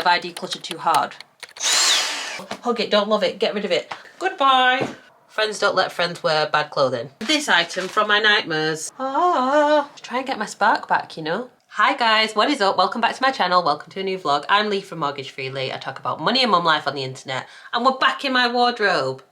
Have I decluttered too hard? Hug it, don't love it, get rid of it. Goodbye. Friends don't let friends wear bad clothing. This item from my nightmares. Try and get my spark back, you know. Hi guys, what is up? Welcome back to my channel. Welcome to a new vlog. I'm Lee from Mortgage Free Lee. I talk about money and mum life on the internet, and we're back in my wardrobe.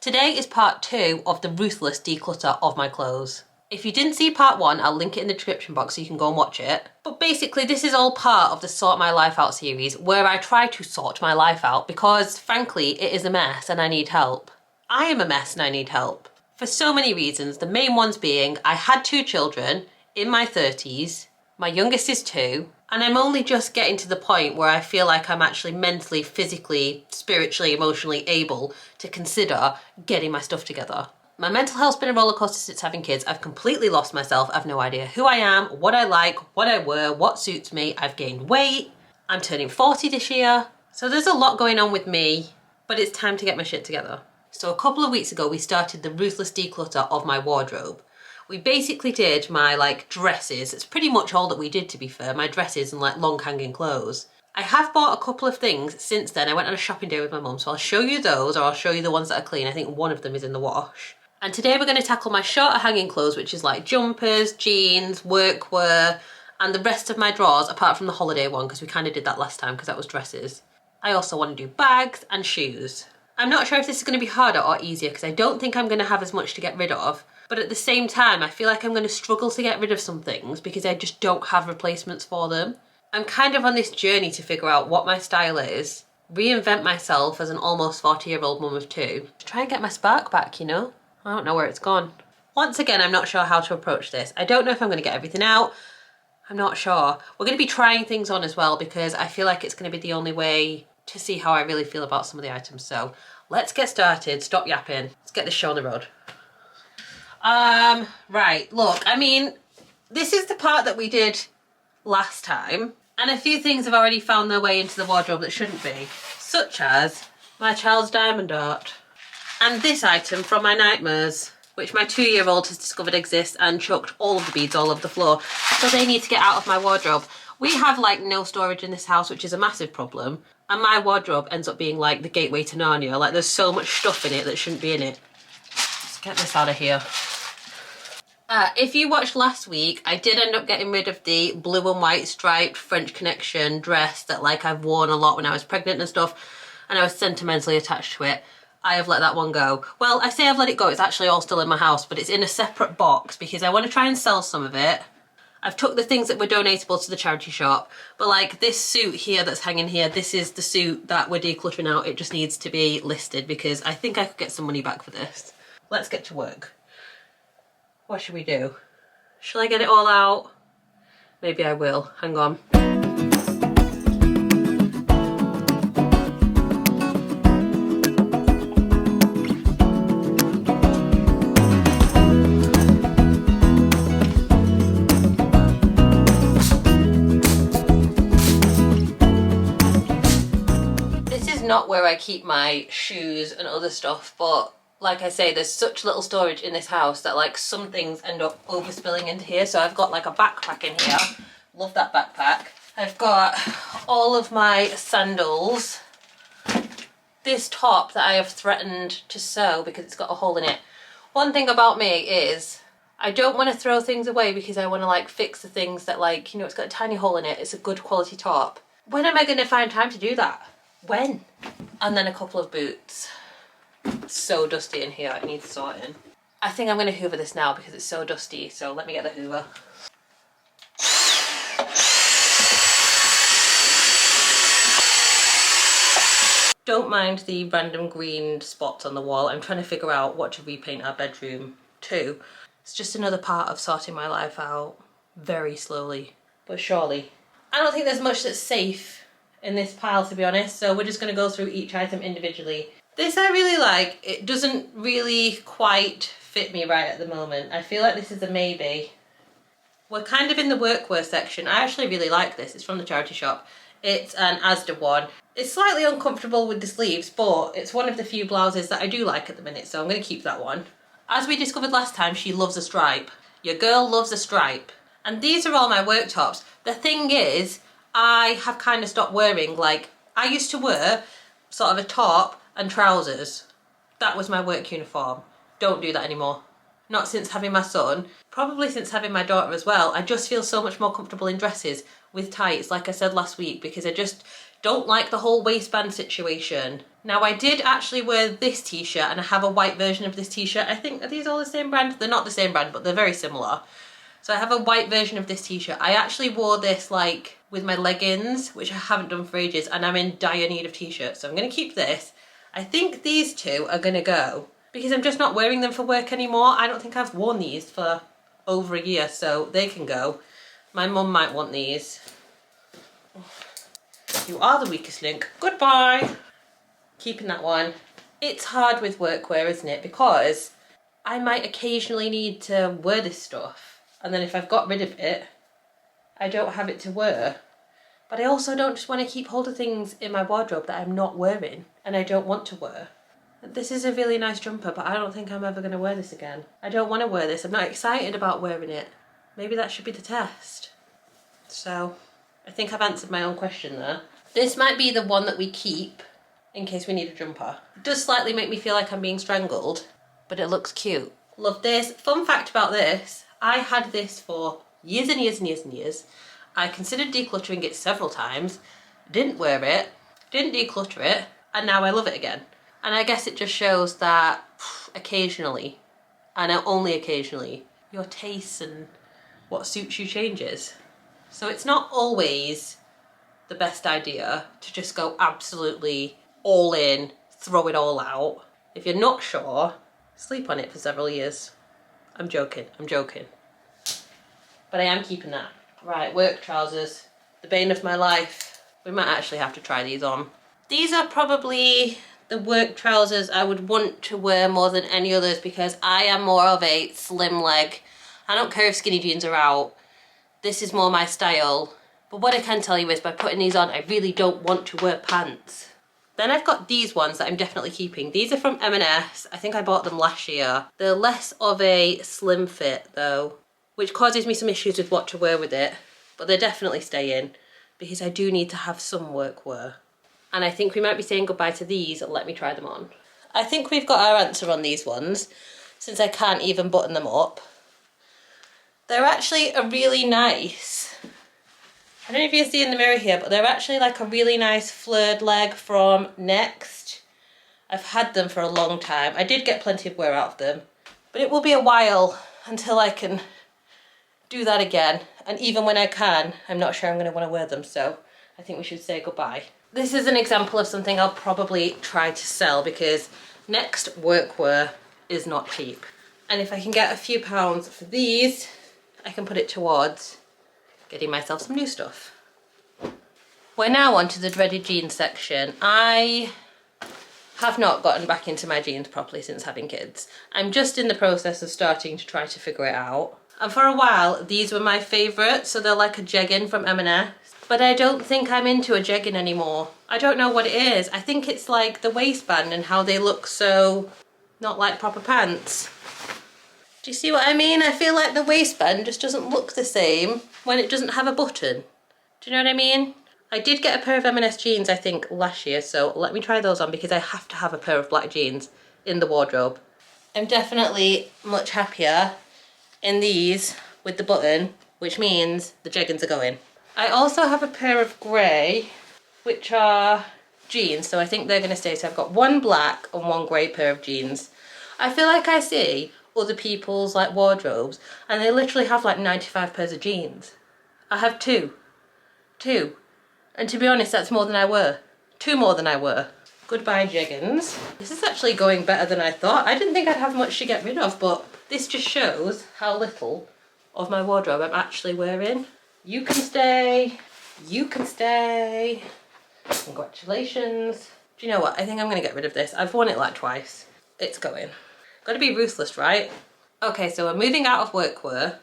Today is part 2 of the ruthless declutter of my clothes. If you didn't see part 1, I'll link it in the description box so you can go and watch it. But basically this is all part of the Sort My Life Out series, where I try to sort my life out because frankly it is a mess and I need help. I am a mess and I need help. For so many reasons, the main ones being I had 2 children in my 30s, my youngest is 2, and I'm only just getting to the point where I feel like I'm actually mentally, physically, spiritually, emotionally able to consider getting my stuff together. My mental health's been a roller coaster since having kids. I've completely lost myself. I've no idea who I am, what I like, what I wear, what suits me. I've gained weight. I'm turning 40 this year. So there's a lot going on with me, but it's time to get my shit together. So a couple of weeks ago, we started the ruthless declutter of my wardrobe. We basically did my dresses. It's pretty much all that we did, to be fair, my dresses and long hanging clothes. I have bought a couple of things since then. I went on a shopping day with my mum, so I'll show you those, or I'll show you the ones that are clean. I think one of them is in the wash. And today we're going to tackle my shorter hanging clothes, which is like jumpers, jeans, workwear, and the rest of my drawers, apart from the holiday one, because we kind of did that last time because that was dresses. I also want to do bags and shoes. I'm not sure if this is going to be harder or easier because I don't think I'm going to have as much to get rid of. But at the same time, I feel like I'm going to struggle to get rid of some things because I just don't have replacements for them. I'm kind of on this journey to figure out what my style is, reinvent myself as an almost 40-year-old mum of 2, to try and get my spark back, you know? I don't know where it's gone. Once again, I'm not sure how to approach this. I don't know if I'm going to get everything out. I'm not sure. We're going to be trying things on as well because I feel like it's going to be the only way to see how I really feel about some of the items. So let's get started. Stop yapping. Let's get this show on the road. Right, look, I mean, this is the part that we did last time, and a few things have already found their way into the wardrobe that shouldn't be, such as my child's diamond art and this item from my nightmares, which my 2-year-old has discovered exists and chucked all of the beads all over the floor, so they need to get out of my wardrobe. We have no storage in this house, which is a massive problem, and my wardrobe ends up being the gateway to Narnia. There's so much stuff in it that shouldn't be in it. Let's get this out of here. If you watched last week, I did end up getting rid of the blue and white striped French Connection dress that I've worn a lot when I was pregnant and stuff, and I was sentimentally attached to it. I have let that one go. Well, I say I've let it go, it's actually all still in my house, but it's in a separate box because I want to try and sell some of it. I've took the things that were donatable to the charity shop, but this suit here that's hanging here, this is the suit that we're decluttering out. It just needs to be listed because I think I could get some money back for this. Let's get to work. What should we do? Shall I get it all out? Maybe I will. Hang on. This is not where I keep my shoes and other stuff, but like I say, there's such little storage in this house that some things end up overspilling into here. So I've got a backpack in here. Love that backpack. I've got all of my sandals. This top that I have threatened to sew because it's got a hole in it. One thing about me is I don't want to throw things away because I want to fix the things that it's got a tiny hole in it. It's a good quality top. When am I going to find time to do that? When? And then a couple of boots. It's so dusty in here, it needs sorting. I think I'm going to hoover this now because it's so dusty, so let me get the hoover. Don't mind the random green spots on the wall. I'm trying to figure out what to repaint our bedroom to. It's just another part of sorting my life out very slowly but surely. I don't think there's much that's safe in this pile, to be honest, so we're just going to go through each item individually. This I really like. It doesn't really quite fit me right at the moment. I feel like this is a maybe. We're kind of in the workwear section. I actually really like this. It's from the charity shop. It's an Asda one. It's slightly uncomfortable with the sleeves, but it's one of the few blouses that I do like at the minute, so I'm going to keep that one. As we discovered last time, she loves a stripe. Your girl loves a stripe. And these are all my work tops. The thing is, I have kind of stopped wearing, like, I used to wear sort of a top and trousers. That was my work uniform. Don't do that anymore. Not since having my son, probably since having my daughter as well. I just feel so much more comfortable in dresses with tights, like I said last week, because I just don't like the whole waistband situation. Now, I did actually wear this t-shirt, and I have a white version of this t-shirt. I think, are these all the same brand? They're not the same brand, but they're very similar. So I have a white version of this t-shirt. I actually wore this like with my leggings, which I haven't done for ages, and I'm in dire need of t-shirts. So I'm gonna keep this. I think these two are gonna go because I'm just not wearing them for work anymore. I don't think I've worn these for over a year, so they can go. My mum might want these. You are the weakest link. Goodbye. Keeping that one. It's hard with workwear, isn't it? Because I might occasionally need to wear this stuff. And then if I've got rid of it, I don't have it to wear. But I also don't just want to keep hold of things in my wardrobe that I'm not wearing and I don't want to wear. This is a really nice jumper, but I don't think I'm ever going to wear this again. I don't want to wear this. I'm not excited about wearing it. Maybe that should be the test. So, I think I've answered my own question there. This might be the one that we keep in case we need a jumper. It does slightly make me feel like I'm being strangled, but it looks cute. Love this. Fun fact about this, I had this for years and years and years and years. I considered decluttering it several times, didn't wear it, didn't declutter it, and now I love it again. And I guess it just shows that occasionally, and only occasionally, your tastes and what suits you changes. So it's not always the best idea to just go absolutely all in, throw it all out. If you're not sure, sleep on it for several years. I'm joking, I'm joking. But I am keeping that. Right, work trousers, the bane of my life. We might actually have to try these on. These are probably the work trousers I would want to wear more than any others because I am more of a slim leg. I don't care if skinny jeans are out. This is more my style. But what I can tell you is by putting these on, I really don't want to wear pants. Then I've got these ones that I'm definitely keeping. These are from M&S. I think I bought them last year. They're less of a slim fit though, which causes me some issues with what to wear with it. But they're definitely staying because I do need to have some workwear. And I think we might be saying goodbye to these. Let me try them on. I think we've got our answer on these ones since I can't even button them up. They're actually a really nice, I don't know if you can see in the mirror here, but they're actually like a really nice flared leg from Next. I've had them for a long time. I did get plenty of wear out of them, but it will be a while until I can do that again. And even when I can, I'm not sure I'm going to want to wear them, so I think we should say goodbye. This is an example of something I'll probably try to sell because Next workwear is not cheap. And if I can get a few pounds for these, I can put it towards getting myself some new stuff. We're now on to the dreaded jeans section. I have not gotten back into my jeans properly since having kids. I'm just in the process of starting to try to figure it out. And for a while, these were my favourite, so they're like a jegging from M&S. But I don't think I'm into a jegging anymore. I don't know what it is. I think it's like the waistband and how they look so not like proper pants. Do you see what I mean? I feel like the waistband just doesn't look the same when it doesn't have a button. Do you know what I mean? I did get a pair of M&S jeans, I think, last year, so let me try those on because I have to have a pair of black jeans in the wardrobe. I'm definitely much happier in these with the button, which means the jeggings are going. I also have a pair of grey, which are jeans, so I think they're going to stay. So I've got one black and one grey pair of jeans. I feel like I see other people's like wardrobes and they literally have like 95 pairs of jeans. I have two. And to be honest, that's more than I wear. Two more than I wear. Goodbye jeggings. This is actually going better than I thought. I didn't think I'd have much to get rid of, but this just shows how little of my wardrobe I'm actually wearing. You can stay. You can stay. Congratulations. Do you know what? I think I'm gonna get rid of this. I've worn it like twice. It's going. Gotta be ruthless, right? Okay, so we're moving out of workwear.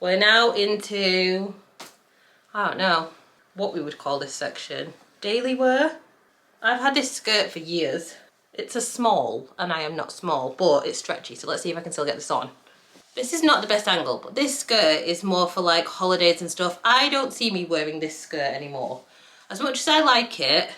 We're now into, I don't know what we would call this section. Daily wear. I've had this skirt for years. It's a small, and I am not small, but it's stretchy, so let's see if I can still get this on. This is not the best angle, but this skirt is more for like holidays and stuff. I don't see me wearing this skirt anymore. As much as I like it,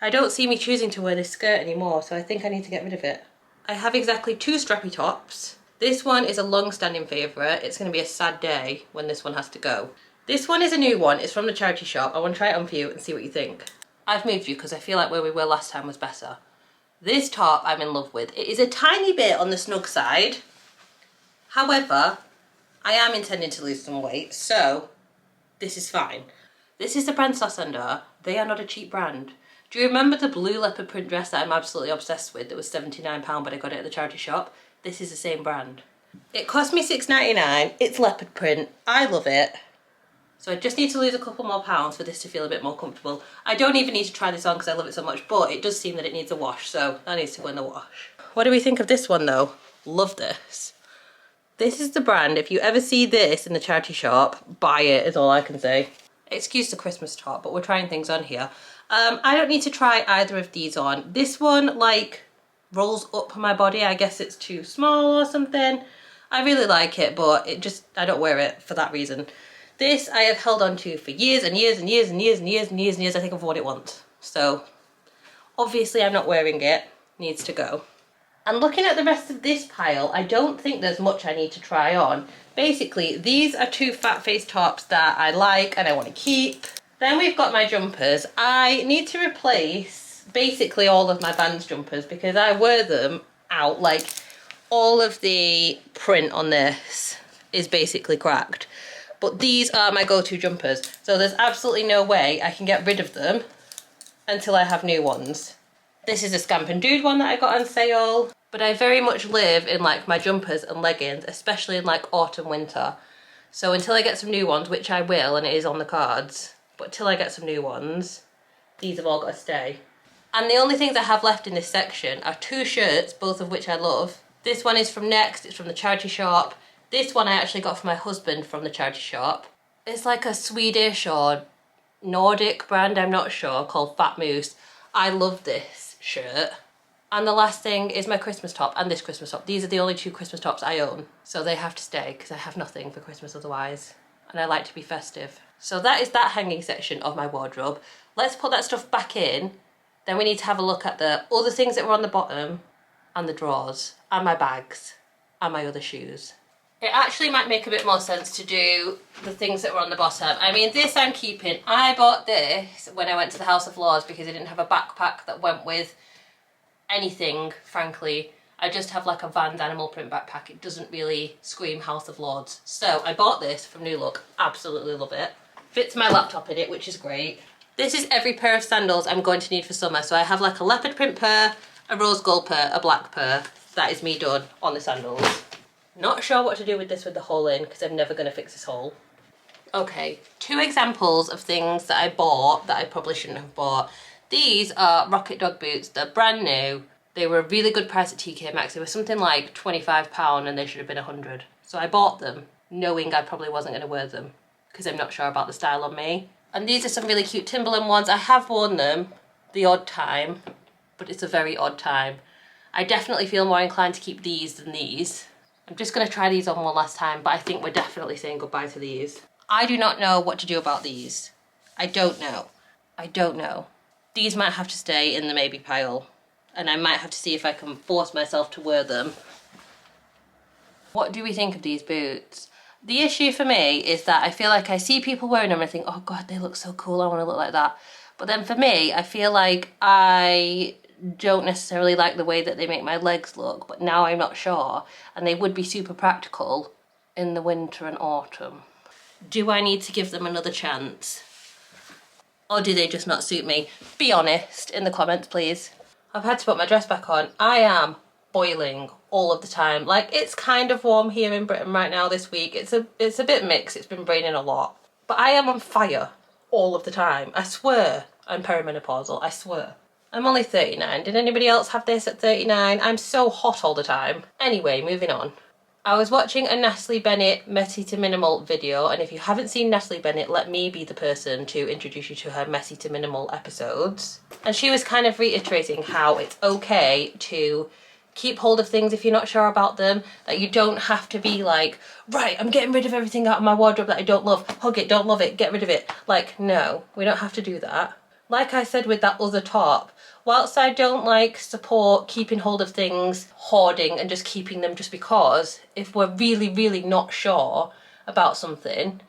I don't see me choosing to wear this skirt anymore, so I think I need to get rid of it. I have exactly 2 strappy tops. This one is a long-standing favourite. It's going to be a sad day when this one has to go. This one is a new one. It's from the charity shop. I want to try it on for you and see what you think. I've moved you because I feel like where we were last time was better. This top I'm in love with. It is a tiny bit on the snug side. However, I am intending to lose some weight, so this is fine. This is the brand Sasandar. They are not a cheap brand. Do you remember the blue leopard print dress that I'm absolutely obsessed with that was £79 but I got it at the charity shop? This is the same brand. It cost me £6.99. It's leopard print. I love it. So I just need to lose a couple more pounds for this to feel a bit more comfortable. I don't even need to try this on because I love it so much, but it does seem that it needs a wash, so that needs to go in the wash. What do we think of this one though? Love this. This is the brand. If you ever see this in the charity shop, buy it is all I can say. Excuse the Christmas top, but we're trying things on here. I don't need to try either of these on. This one like rolls up my body. I guess it's too small or something. I really like it, but I don't wear it for that reason. This I have held on to for years and years and years and years and years and years and years. I think I've worn it once. So obviously I'm not wearing it. Needs to go. And looking at the rest of this pile, I don't think there's much I need to try on. Basically, these are 2 fat face tops that I like and I want to keep. Then we've got my jumpers. I need to replace basically all of my Vans jumpers because I wear them out. Like, all of the print on this is basically cracked. But these are my go-to jumpers. So there's absolutely no way I can get rid of them until I have new ones. This is a Scamp and Dude one that I got on sale. But I very much live in like my jumpers and leggings, especially in like autumn, winter. So until I get some new ones, which I will, and it is on the cards, but till I get some new ones, these have all got to stay. And the only things I have left in this section are 2 shirts, both of which I love. This one is from Next, it's from the charity shop. This one I actually got for my husband from the charity shop. It's like a Swedish or Nordic brand, I'm not sure, called Fat Moose. I love this shirt. And the last thing is my Christmas top and this Christmas top. These are the only 2 Christmas tops I own. So they have to stay because I have nothing for Christmas otherwise. And I like to be festive. So that is that hanging section of my wardrobe. Let's put that stuff back in. Then we need to have a look at the other things that were on the bottom and the drawers and my bags and my other shoes. It actually might make a bit more sense to do the things that were on the bottom. I mean, this I'm keeping. I bought this when I went to the House of Lords because I didn't have a backpack that went with anything, frankly. I just have like a Vans animal print backpack. It doesn't really scream House of Lords. So I bought this from New Look. Absolutely love it. Fits my laptop in it, which is great. This is every pair of sandals I'm going to need for summer. So I have like a leopard print pair, a rose gold pair, a black pair. That is me done on the sandals. Not sure what to do with this with the hole in because I'm never going to fix this hole. Okay, 2 examples of things that I bought that I probably shouldn't have bought. These are Rocket Dog boots. They're brand new. They were a really good price at TK Maxx. They were something like £25 and they should have been £100. So I bought them knowing I probably wasn't going to wear them because I'm not sure about the style on me. And these are some really cute Timberland ones. I have worn them the odd time, but it's a very odd time. I definitely feel more inclined to keep these than these. I'm just going to try these on one last time, but I think we're definitely saying goodbye to these. I do not know what to do about these. I don't know. I don't know. These might have to stay in the maybe pile, and I might have to see if I can force myself to wear them. What do we think of these boots? The issue for me is that I feel like I see people wearing them and I think, oh God, they look so cool, I want to look like that. But then for me, I feel like I don't necessarily like the way that they make my legs look, but now I'm not sure. And they would be super practical in the winter and autumn. Do I need to give them another chance? Or do they just not suit me? Be honest in the comments, please. I've had to put my dress back on. I am boiling all of the time. Like, it's kind of warm here in Britain right now this week. It's a bit mixed. It's been raining a lot. But I am on fire all of the time. I swear I'm perimenopausal. I swear. I'm only 39. Did anybody else have this at 39? I'm so hot all the time. Anyway, moving on. I was watching a Natalie Bennett Messy to Minimal video, and if you haven't seen Natalie Bennett, let me be the person to introduce you to her Messy to Minimal episodes. And she was kind of reiterating how it's okay to keep hold of things if you're not sure about them, that you don't have to be like, right, I'm getting rid of everything out of my wardrobe that I don't love. Hug it, don't love it, get rid of it. Like, no, we don't have to do that. Like I said with that other top, whilst I don't like support keeping hold of things, hoarding and just keeping them just because, if we're really, really not sure about something,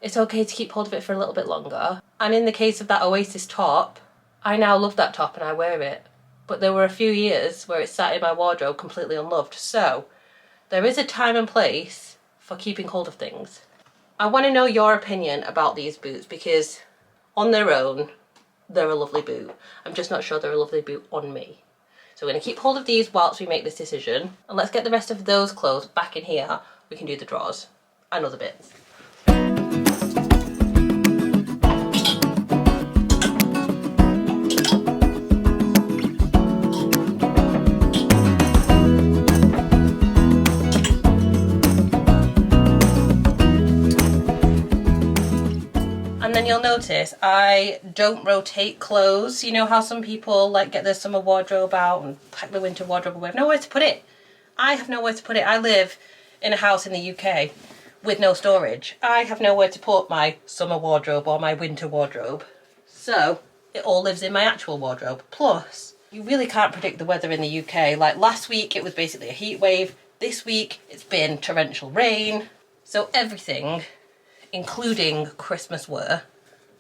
it's okay to keep hold of it for a little bit longer. And in the case of that Oasis top, I now love that top and I wear it. But there were a few years where it sat in my wardrobe completely unloved. So there is a time and place for keeping hold of things. I want to know your opinion about these boots because on their own, they're a lovely boot. I'm just not sure they're a lovely boot on me. So we're going to keep hold of these whilst we make this decision. And let's get the rest of those clothes back in here. We can do the drawers and other bits. And then you'll notice I don't rotate clothes. You know how some people like get their summer wardrobe out and pack their winter wardrobe away. I have nowhere to put it. I have nowhere to put it. I live in a house in the UK with no storage. I have nowhere to put my summer wardrobe or my winter wardrobe. So it all lives in my actual wardrobe. Plus, you really can't predict the weather in the UK. Like last week, it was basically a heat wave. This week, it's been torrential rain. So everything, including Christmas wear,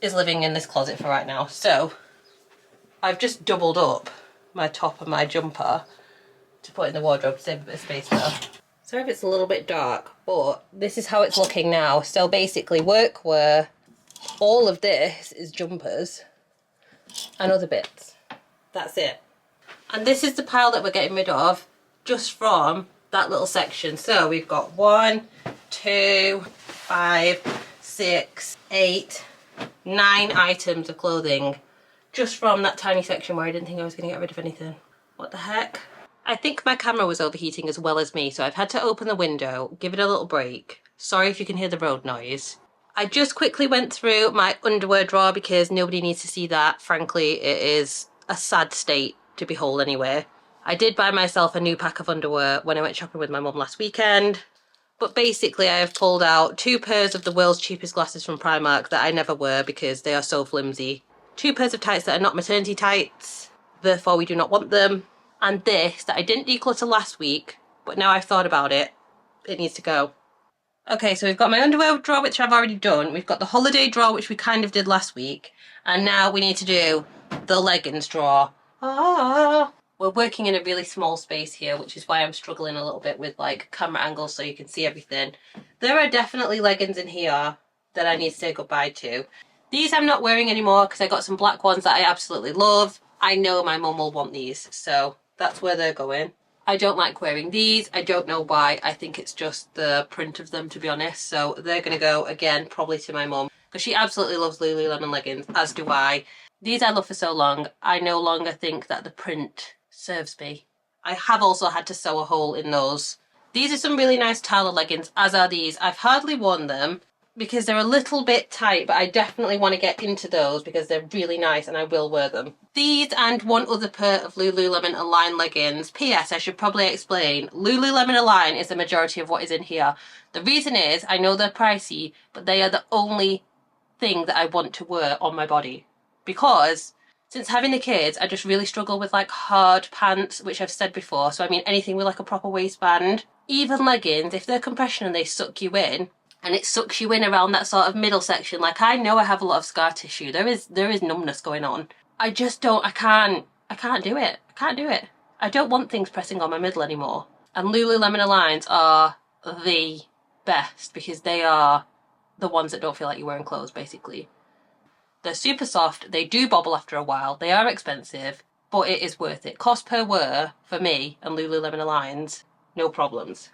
is living in this closet for right now. So I've just doubled up my top and my jumper to put in the wardrobe to save a bit of space there. Sorry if it's a little bit dark, but this is how it's looking now. So basically workwear, all of this is jumpers and other bits. That's it. And this is the pile that we're getting rid of just from that little section. So we've got 1, 2, 5, 6, 8, 9 items of clothing just from that tiny section where I didn't think I was going to get rid of anything. What the heck? I think my camera was overheating as well as me, so I've had to open the window, give it a little break. Sorry if you can hear the road noise. I just quickly went through my underwear drawer because nobody needs to see that. Frankly, it is a sad state to behold anyway. I did buy myself a new pack of underwear when I went shopping with my mum last weekend. But basically I have pulled out 2 pairs of the world's cheapest glasses from Primark that I never wear because they are so flimsy. 2 pairs of tights that are not maternity tights, therefore we do not want them. And this that I didn't declutter last week, but now I've thought about it, it needs to go. Okay, so we've got my underwear drawer, which I've already done. We've got the holiday drawer, which we kind of did last week. And now we need to do the leggings drawer. We're working in a really small space here, which is why I'm struggling a little bit with like camera angles so you can see everything. There are definitely leggings in here that I need to say goodbye to. These I'm not wearing anymore because I got some black ones that I absolutely love. I know my mum will want these, so that's where they're going. I don't like wearing these. I don't know why. I think it's just the print of them, to be honest. So they're going to go, again, probably to my mum because she absolutely loves Lululemon leggings, as do I. These I love for so long. I no longer think that the print serves me. I have also had to sew a hole in those. These are some really nice Tala leggings, as are these. I've hardly worn them because they're a little bit tight, but I definitely want to get into those because they're really nice and I will wear them. These and one other pair of Lululemon Align leggings. P.S. I should probably explain, Lululemon Align is the majority of what is in here. The reason is, I know they're pricey, but they are the only thing that I want to wear on my body. Because since having the kids, I just really struggle with like hard pants, which I've said before. So I mean anything with like a proper waistband. Even leggings, if they're compression and they suck you in, and it sucks you in around that sort of middle section. Like I know I have a lot of scar tissue. There is numbness going on. I just don't, I can't do it. I can't do it. I don't want things pressing on my middle anymore. And Lululemon Aligns are the best because they are the ones that don't feel like you're wearing clothes, basically. They're super soft. They do bobble after a while. They are expensive, but it is worth it. Cost per wear for me and Lululemon Aligns, no problems.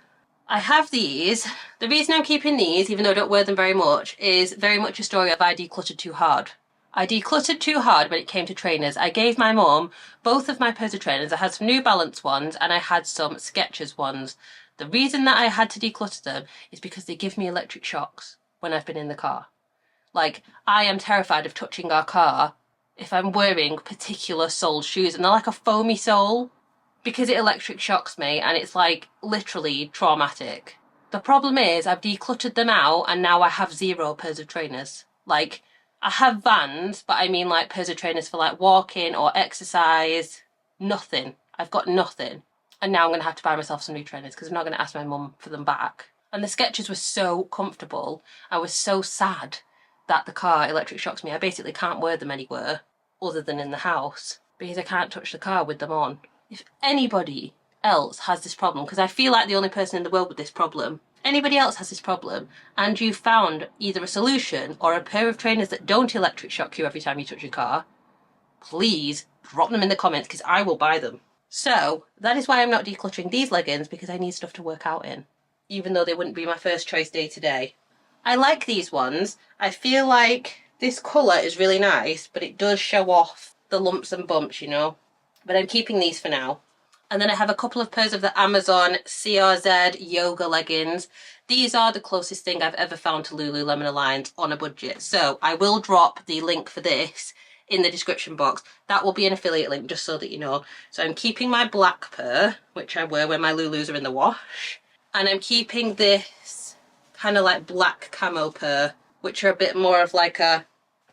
I have these. The reason I'm keeping these, even though I don't wear them very much, is very much a story of I decluttered too hard. I decluttered too hard when it came to trainers. I gave my mum both of my pairs of trainers. I had some New Balance ones and I had some Skechers ones. The reason that I had to declutter them is because they give me electric shocks when I've been in the car. Like, I am terrified of touching our car if I'm wearing particular soled shoes, and they're like a foamy sole. because it electric shocks me and it's like literally traumatic. The problem is I've decluttered them out and now I have 0 pairs of trainers. Like, I have Vans, but I mean like pairs of trainers for like walking or exercise. Nothing. I've got nothing. And now I'm going to have to buy myself some new trainers because I'm not going to ask my mum for them back. And the Skechers were so comfortable. I was so sad that the car electric shocks me. I basically can't wear them anywhere other than in the house because I can't touch the car with them on. If anybody else has this problem, because I feel like the only person in the world with this problem, anybody else has this problem and you've found either a solution or a pair of trainers that don't electric shock you every time you touch your car, please drop them in the comments because I will buy them. So that is why I'm not decluttering these leggings, because I need stuff to work out in, even though they wouldn't be my first choice day to day. I like these ones. I feel like this colour is really nice, but it does show off the lumps and bumps, you know. But I'm keeping these for now. And then I have a couple of pairs of the Amazon CRZ yoga leggings. These are the closest thing I've ever found to Lululemon Alliance on a budget. So I will drop the link for this in the description box. That will be an affiliate link, just so that you know. So I'm keeping my black pair, which I wear when my Lulus are in the wash. And I'm keeping this kind of like black camo pair, which are a bit more of like a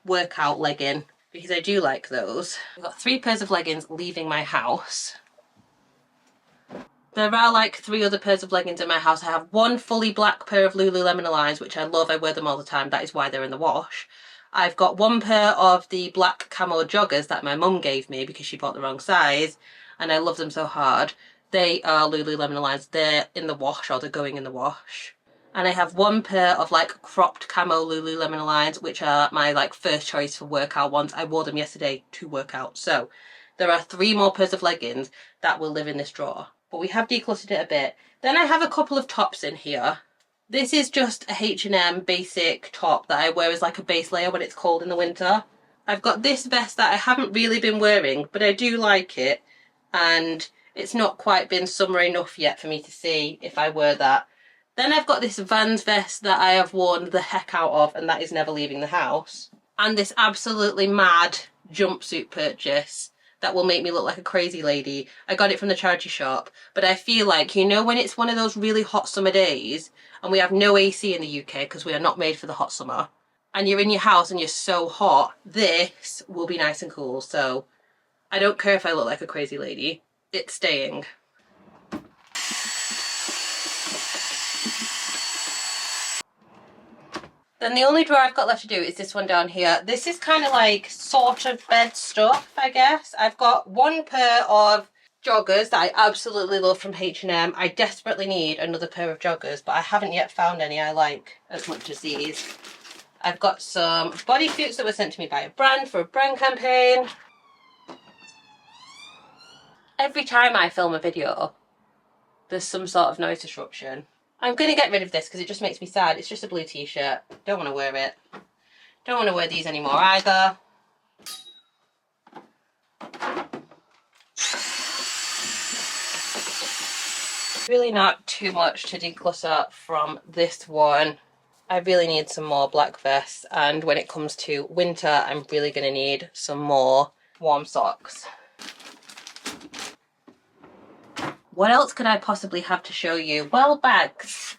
workout legging, because I do like those. I've got 3 pairs of leggings leaving my house. There are like 3 other pairs of leggings in my house. I have 1 fully black pair of Lululemon Aligns, which I love. I wear them all the time. That is why they're in the wash. I've got 1 pair of the black camo joggers that my mum gave me because she bought the wrong size, and I love them so hard. They are Lululemon Aligns. They're in the wash, or they're going in the wash. And I have 1 pair of like cropped camo Lululemon Aligns, which are my like first choice for workout ones. I wore them yesterday to work out. So there are 3 more pairs of leggings that will live in this drawer. But we have decluttered it a bit. Then I have a couple of tops in here. This is just a H&M basic top that I wear as like a base layer when it's cold in the winter. I've got this vest that I haven't really been wearing, but I do like it. And it's not quite been summer enough yet for me to see if I wear that. Then I've got this Vans vest that I have worn the heck out of, and that is never leaving the house. And this absolutely mad jumpsuit purchase that will make me look like a crazy lady. I got it from the charity shop, but I feel like, you know, when it's one of those really hot summer days and we have no AC in the UK because we are not made for the hot summer, and you're in your house and you're so hot, this will be nice and cool. So I don't care if I look like a crazy lady. It's staying. Then the only drawer I've got left to do is this one down here. This is kind of like sort of bed stuff, I guess. I've got 1 pair of joggers that I absolutely love from H&M. I desperately need another pair of joggers, but I haven't yet found any I like as much as these. I've got some bodysuits that were sent to me by a brand for a brand campaign. Every time I film a video, there's some sort of noise disruption. I'm going to get rid of this because it just makes me sad. It's just a blue t-shirt. Don't want to wear it. Don't want to wear these anymore either. Really not too much to declutter from this one. I really need some more black vests, and when it comes to winter, I'm really going to need some more warm socks. What else could I possibly have to show you? Well, bags.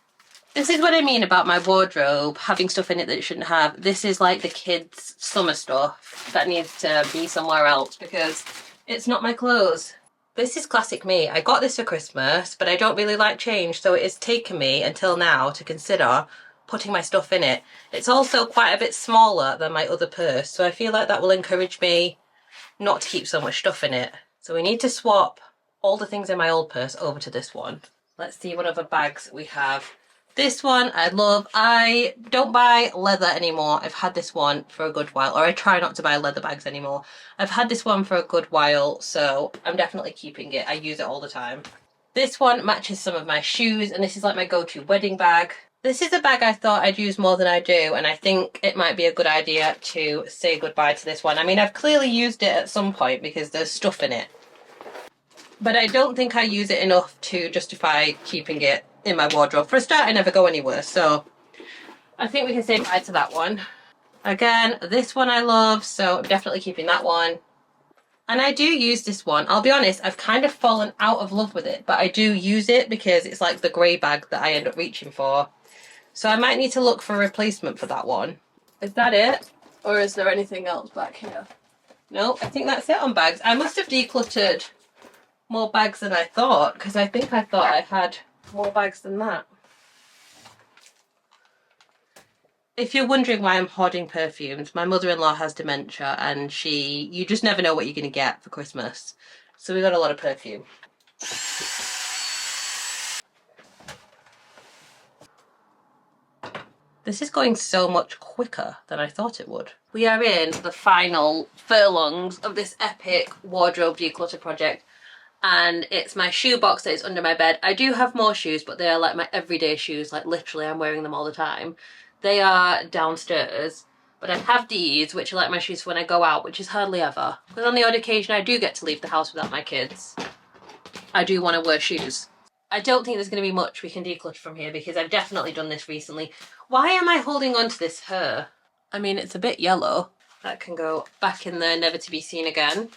This is what I mean about my wardrobe having stuff in it that it shouldn't have. This is like the kids' summer stuff that needs to be somewhere else because it's not my clothes. This is classic me. I got this for Christmas, but I don't really like change, so it has taken me until now to consider putting my stuff in it. It's also quite a bit smaller than my other purse, so I feel like that will encourage me not to keep so much stuff in it. So we need to swap all the things in my old purse over to this one. Let's see what other bags we have. This one I love. I don't buy leather anymore. I've had this one for a good while, or I try not to buy leather bags anymore. I've had this one for a good while, so I'm definitely keeping it. I use it all the time. This one matches some of my shoes, and this is like my go-to wedding bag. This is a bag I thought I'd use more than I do, and I think it might be a good idea to say goodbye to this one. I mean, I've clearly used it at some point because there's stuff in it, but I don't think I use it enough to justify keeping it in my wardrobe. For a start, I never go anywhere, so I think we can say bye to that one. Again, this one I love, so I'm definitely keeping that one. And I do use this one. I'll be honest, I've kind of fallen out of love with it, but I do use it because it's like the grey bag that I end up reaching for. So I might need to look for a replacement for that one. Is that it? Or is there anything else back here? No, I think that's it on bags. I must have decluttered more bags than I thought, because I think I thought I had more bags than that. If you're wondering why I'm hoarding perfumes, my mother-in-law has dementia and you just never know what you're going to get for Christmas. So we got a lot of perfume. This is going so much quicker than I thought it would. We are in the final furlongs of this epic wardrobe declutter project. And it's my shoe box that is under my bed. I do have more shoes, but they are like my everyday shoes. Like literally I'm wearing them all the time. They are downstairs, but I have these, which are like my shoes for when I go out, which is hardly ever. Because on the odd occasion I do get to leave the house without my kids. I do want to wear shoes. I don't think there's going to be much we can declutter from here because I've definitely done this recently. Why am I holding on to this hair? I mean, it's a bit yellow. That can go back in there, never to be seen again.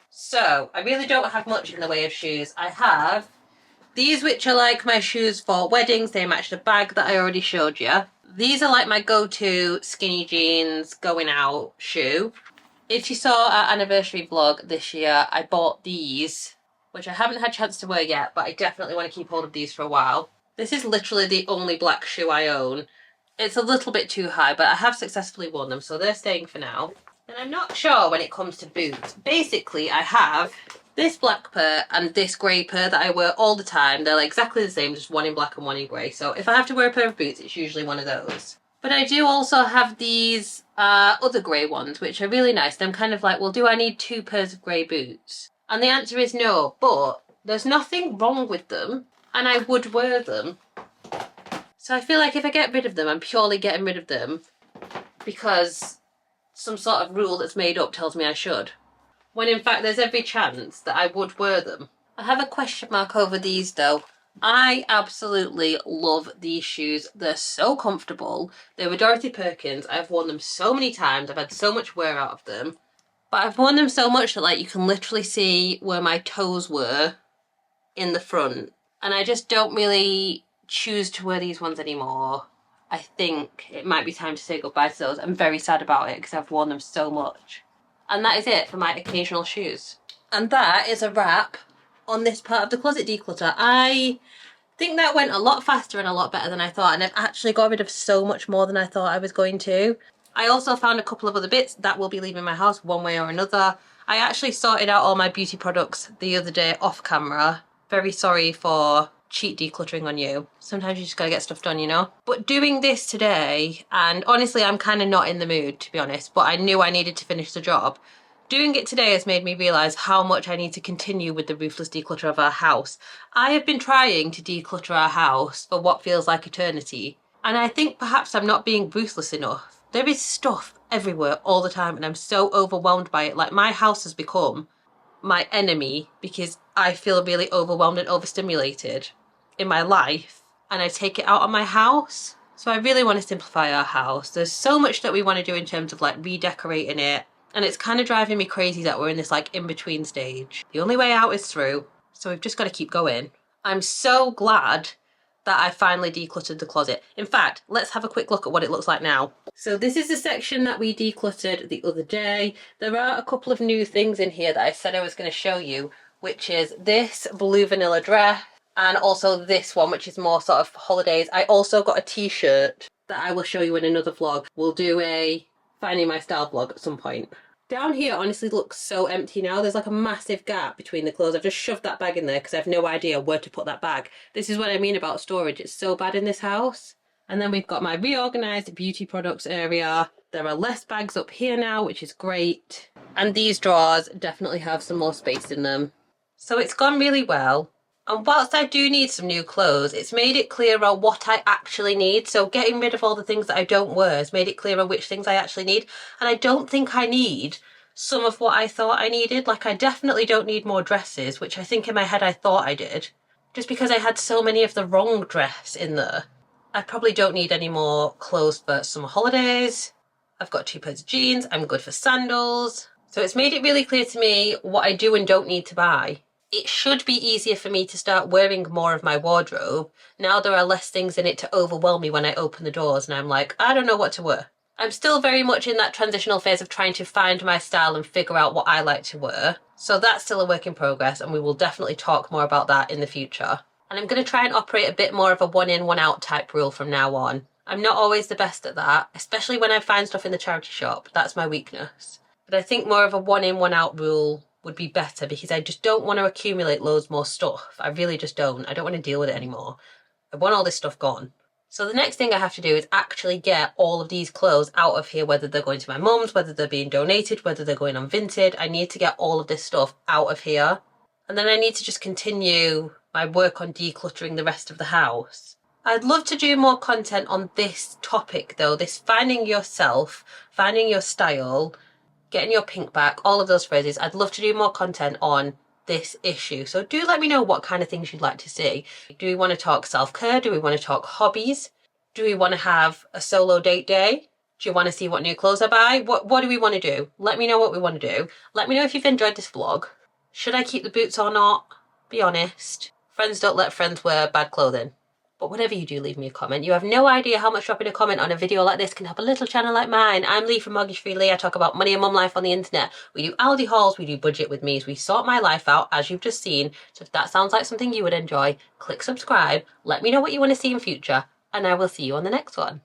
So, I really don't have much in the way of shoes. I have these, which are like my shoes for weddings. They match the bag that I already showed you. These are like my go-to skinny jeans going out shoe. If you saw our anniversary vlog this year, I bought these, which I haven't had a chance to wear yet, but I definitely want to keep hold of these for a while. This is literally the only black shoe I own. It's a little bit too high, but I have successfully worn them, so they're staying for now. And I'm not sure when it comes to boots. Basically, I have this black pair and this grey pair that I wear all the time. They're like exactly the same, just one in black and one in grey. So if I have to wear a pair of boots, it's usually one of those. But I do also have these other grey ones, which are really nice. I'm kind of like, well, do I need 2 pairs of grey boots? And the answer is no, but there's nothing wrong with them, and I would wear them. So I feel like if I get rid of them, I'm purely getting rid of them because some sort of rule that's made up tells me I should. When in fact there's every chance that I would wear them. I have a question mark over these though. I absolutely love these shoes. They're so comfortable. They were Dorothy Perkins. I've worn them so many times. I've had so much wear out of them. But I've worn them so much that like you can literally see where my toes were in the front. And I just don't really choose to wear these ones anymore. I think it might be time to say goodbye to those. I'm very sad about it because I've worn them so much. And that is it for my occasional shoes. And that is a wrap on this part of the closet declutter. I think that went a lot faster and a lot better than I thought, and I've actually got rid of so much more than I thought I was going to. I also found a couple of other bits that will be leaving my house one way or another. I actually sorted out all my beauty products the other day off camera. Very sorry for cheat decluttering on you. Sometimes you just gotta get stuff done, you know? But doing this today, and honestly I'm kind of not in the mood to be honest, but I knew I needed to finish the job. Doing it today has made me realise how much I need to continue with the ruthless declutter of our house. I have been trying to declutter our house for what feels like eternity, and I think perhaps I'm not being ruthless enough. There is stuff everywhere all the time and I'm so overwhelmed by it. Like my house has become my enemy because I feel really overwhelmed and overstimulated in my life and I take it out on my house. So I really want to simplify our house. There's so much that we want to do in terms of like redecorating it, and it's kind of driving me crazy that we're in this like in-between stage. The only way out is through, so we've just got to keep going. I'm so glad that I finally decluttered the closet. In fact, let's have a quick look at what it looks like now. So this is the section that we decluttered the other day. There are a couple of new things in here that I said I was going to show you, which is this blue vanilla dress and also this one, which is more sort of holidays. I also got a t-shirt that I will show you in another vlog. We'll do a finding my style vlog at some point. Down here honestly looks so empty now. There's like a massive gap between the clothes. I've just shoved that bag in there because I have no idea where to put that bag. This is what I mean about storage. It's so bad in this house. And then we've got my reorganized beauty products area. There are less bags up here now, which is great. And these drawers definitely have some more space in them. So it's gone really well. And whilst I do need some new clothes, it's made it clearer what I actually need. So getting rid of all the things that I don't wear has made it clearer which things I actually need. And I don't think I need some of what I thought I needed. Like I definitely don't need more dresses, which I think in my head I thought I did. Just because I had so many of the wrong dress in there. I probably don't need any more clothes for summer holidays. I've got 2 pairs of jeans. I'm good for sandals. So it's made it really clear to me what I do and don't need to buy. It should be easier for me to start wearing more of my wardrobe. Now there are less things in it to overwhelm me when I open the doors and I'm like, I don't know what to wear. I'm still very much in that transitional phase of trying to find my style and figure out what I like to wear. So that's still a work in progress, and we will definitely talk more about that in the future. And I'm going to try and operate a bit more of a one in, one out type rule from now on. I'm not always the best at that, especially when I find stuff in the charity shop. That's my weakness. But I think more of a one in, one out rule would be better, because I just don't want to accumulate loads more stuff. I really just don't. I don't want to deal with it anymore. I want all this stuff gone. So the next thing I have to do is actually get all of these clothes out of here, whether they're going to my mum's, whether they're being donated, whether they're going on Vinted. I need to get all of this stuff out of here. And then I need to just continue my work on decluttering the rest of the house. I'd love to do more content on this topic though, this finding yourself, finding your style, getting your pink back, all of those phrases. I'd love to do more content on this issue. So do let me know what kind of things you'd like to see. Do we want to talk self-care? Do we want to talk hobbies? Do we want to have a solo date day? Do you want to see what new clothes I buy? What do we want to do? Let me know what we want to do. Let me know if you've enjoyed this vlog. Should I keep the boots or not? Be honest. Friends don't let friends wear bad clothing. But whatever you do, leave me a comment. You have no idea how much dropping a comment on a video like this can help a little channel like mine. I'm Lee from Mortgage Free Lee. I talk about money and mum life on the internet. We do Aldi hauls, we do budget with me's, we sort my life out, as you've just seen. So if that sounds like something you would enjoy, click subscribe, let me know what you want to see in future, and I will see you on the next one.